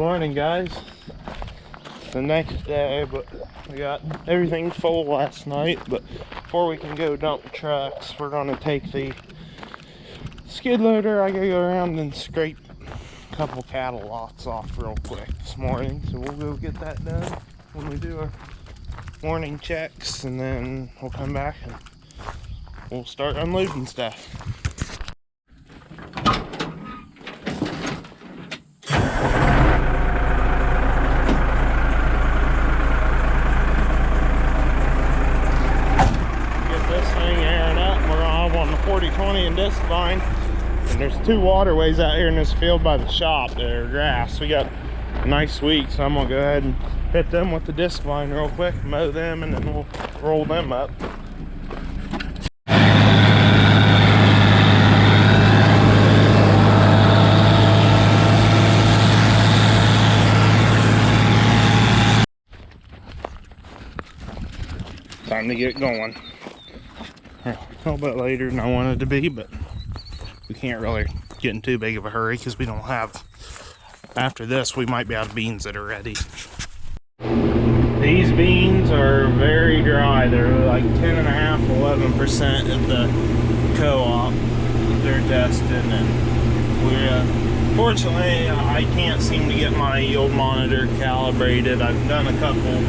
Morning, guys. The next day, but we got everything full last night. But before we can go dump trucks, we're gonna take the skid loader. I gotta go around and scrape a couple cattle lots off real quick this morning, so we'll go get that done when we do our morning checks, and then we'll come back and we'll start unloading stuff. Get this thing airing up. We're gonna have on the 40/20 and disc vine. And there's two waterways out here in this field by the shop that are grass. We got a nice week, so I'm gonna go ahead and hit them with the disc vine real quick, mow them, and then we'll roll them up. Time to get going. A little bit later than I wanted to be, but we can't really get in too big of a hurry because we don't have, after this we might be out of beans that are ready. These beans are very dry. They're like 10.5, 11% of the co-op they're testing, and we fortunately I can't seem to get my yield monitor calibrated. I've done a couple and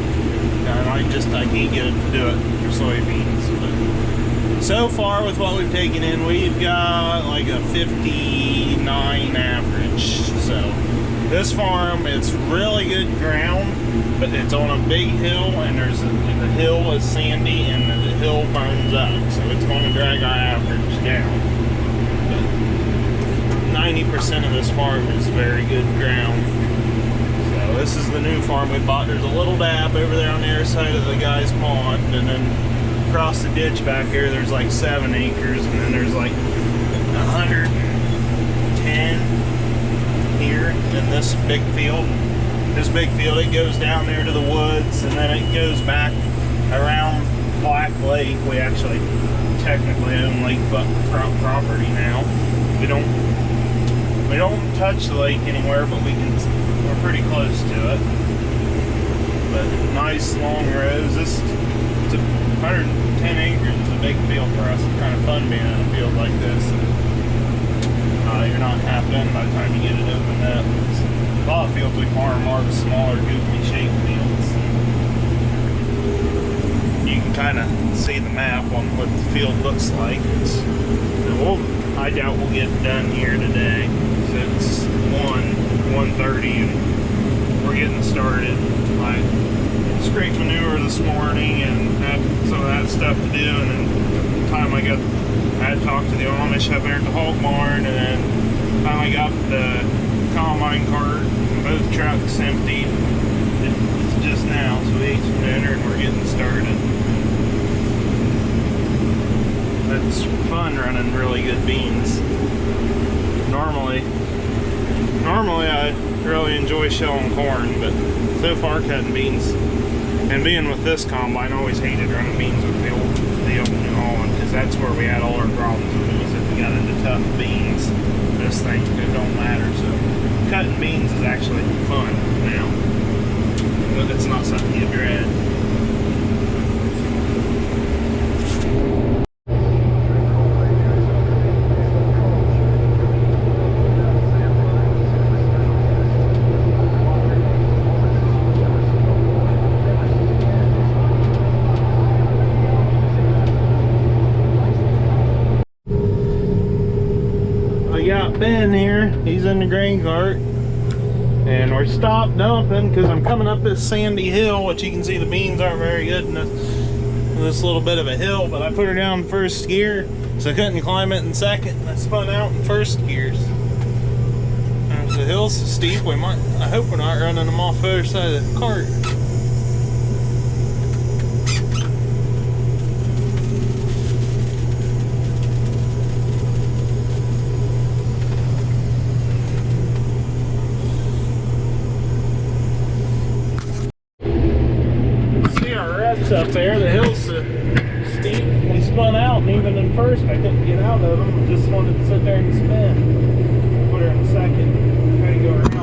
I can't get it to do it for soybeans. But so far with what we've taken in, we've got like a 59 average. So this farm, it's really good ground, but it's on a big hill, and the hill is sandy and the hill burns up, so it's going to drag our average down. But 90% of this farm is very good ground. So this is the new farm we bought. There's a little dab over there on the other side of the guy's pond, and then across the ditch back here there's like 7 acres, and then there's like 110 here in this big field. This big field, it goes down there to the woods, and then it goes back around Black Lake. We actually technically own lakefront property now. We don't touch the lake anywhere, but we're pretty close to it. But nice long rows. It's 110 acres. It's a big field for us. It's kind of fun being in a field like this. You're not half done by the time you get it opened up. A lot of fields we farm are the smaller, goofy shaped fields. You can kind of see the map on what the field looks like. I doubt we'll get done here today. So it's 1:30 and we're getting started. I scraped manure this morning and had some of that stuff to do, and then the time I had talked to the Amish up there at the hog barn, and then finally got the combine cart and both trucks emptied. It's just now, so we ate some dinner and we're getting started. It's fun running really good beans. Normally I really enjoy shelling corn, but so far cutting beans, and being with this combine, I always hated running beans with the old New Holland, because that's where we had all our problems with it, was if we got into tough beans. This thing, it don't matter. So cutting beans is actually fun now, but it's not something you dread. Ben here, he's in the grain cart, and we're stopped dumping because I'm coming up this sandy hill, which you can see the beans aren't very good in this little bit of a hill, but I put her down in first gear, so I couldn't climb it in second, and I spun out in first gears. And the hill's so steep, I hope we're not running them off the other side of the cart. Up there, the hill's so steep, we spun out, and even in first I couldn't get out of them. I just wanted to sit there and spin. Put her in second, try to go around.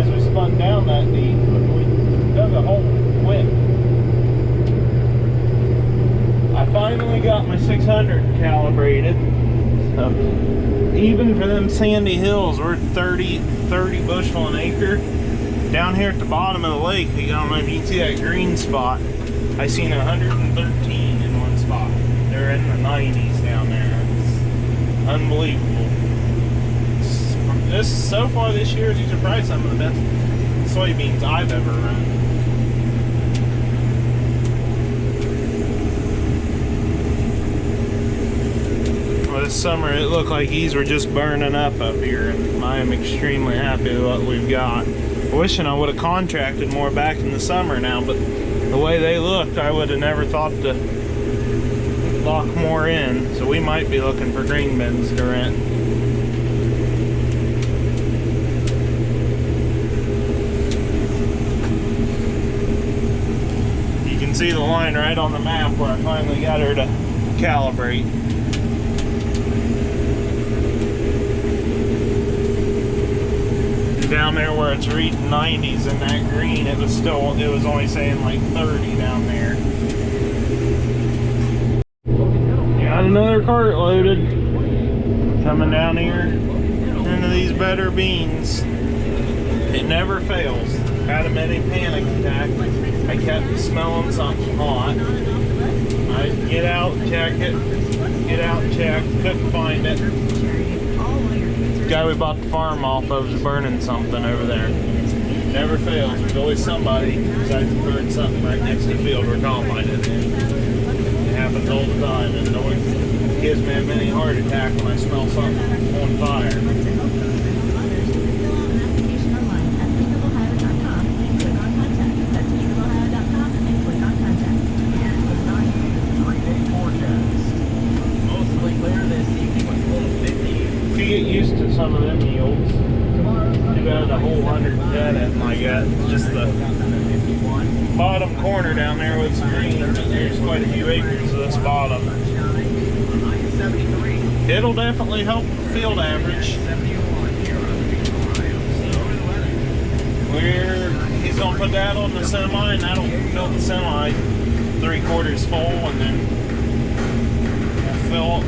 realize we spun down that deep, but we dug a hole quick. I finally got my 600 calibrated. So even for them sandy hills, we're 30 bushel an acre. Down here at the bottom of the lake, I don't know if you can see that green spot. I seen 113 in one spot. They're in the 90s down there. It's unbelievable. So far this year, these are probably some of the best soybeans I've ever run. Well, this summer it looked like these were just burning up here, and I am extremely happy with what we've got. Wishing I would have contracted more back in the summer now, but the way they looked, I would have never thought to lock more in. So we might be looking for green bins to rent. You can see the line right on the map where I finally got her to calibrate. Down there where it's reading 90s in that green, it was only saying like 30 down there. Got another cart loaded. Coming down here into these better beans. It never fails. Had a mini panic attack. I kept smelling something hot. I'd get out, check it. Get out, check. Couldn't find it. The guy we bought the farm off of was burning something over there. Never fails. There's always somebody besides to burn something right next to the field we're combine it in. It happens all the time, and it always gives me a mini heart attack when I smell something on fire. Get used to some of them yields. Too bad the whole 110 in my gut. Just the bottom corner down there with some green. There's quite a few acres of this bottom. It'll definitely help the field average. He's gonna put that on the semi, and that'll fill the semi 3/4 full, and then we'll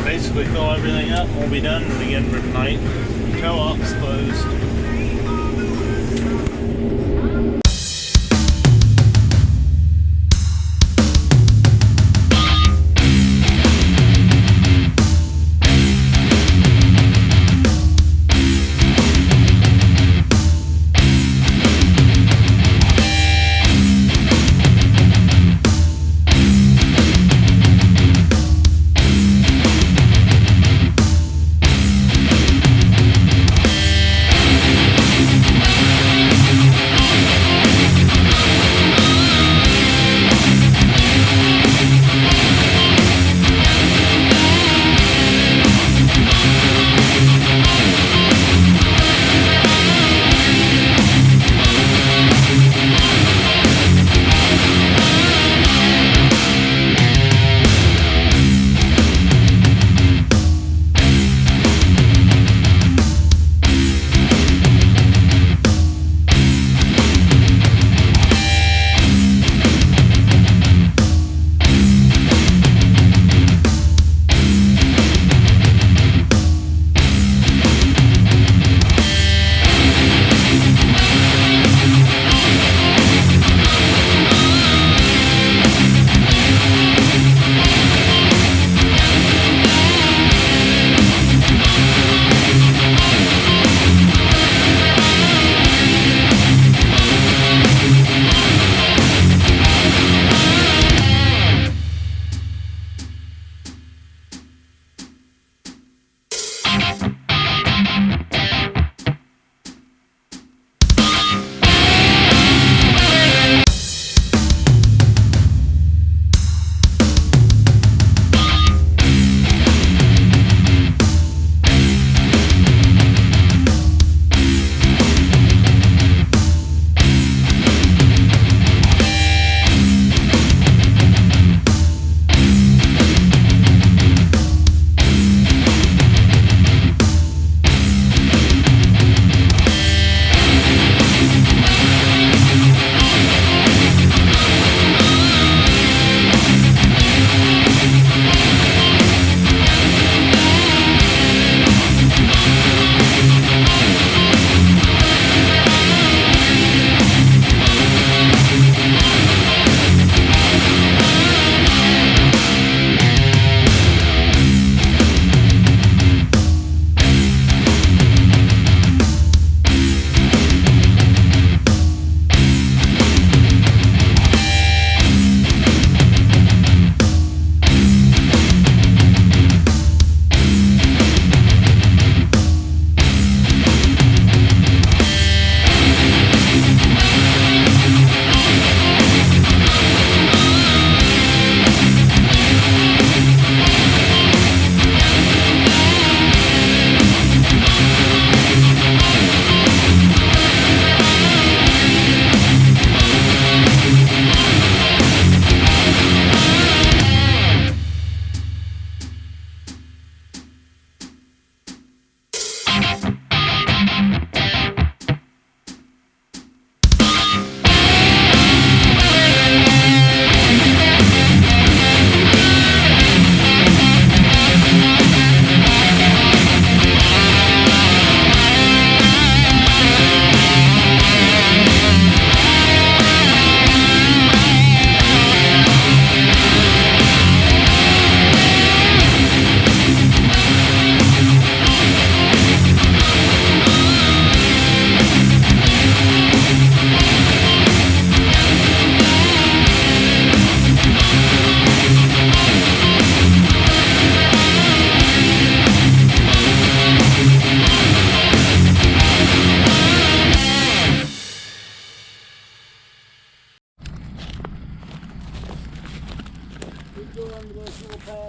basically fill everything up. We'll be done again for tonight. Co-op's closed.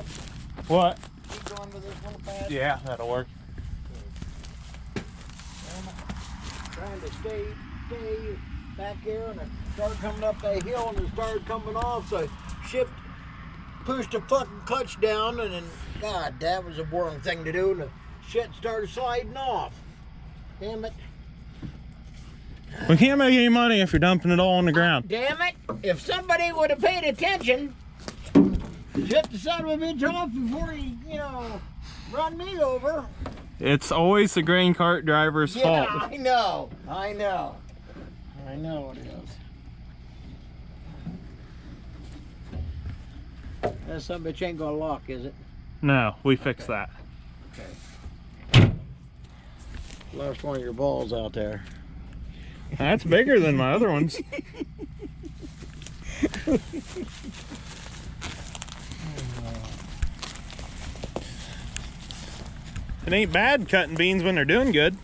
pad? What? Keep going with this little pad? Yeah, that'll work. Trying to stay back here, and it started coming up that hill, and it started coming off, so pushed the fucking clutch down, and then, God, that was a boring thing to do, and the shit started sliding off. Damn it. We can't make any money if you're dumping it all on the ground. Damn it. If somebody would have paid attention, shut the son of a bitch off before he, run me over. It's always the grain cart driver's fault. I know it is. That son of a bitch ain't gonna lock, is it? No, we fixed that. Okay. Lost one of your balls out there. That's bigger than my other ones. It ain't bad cutting beans when they're doing good.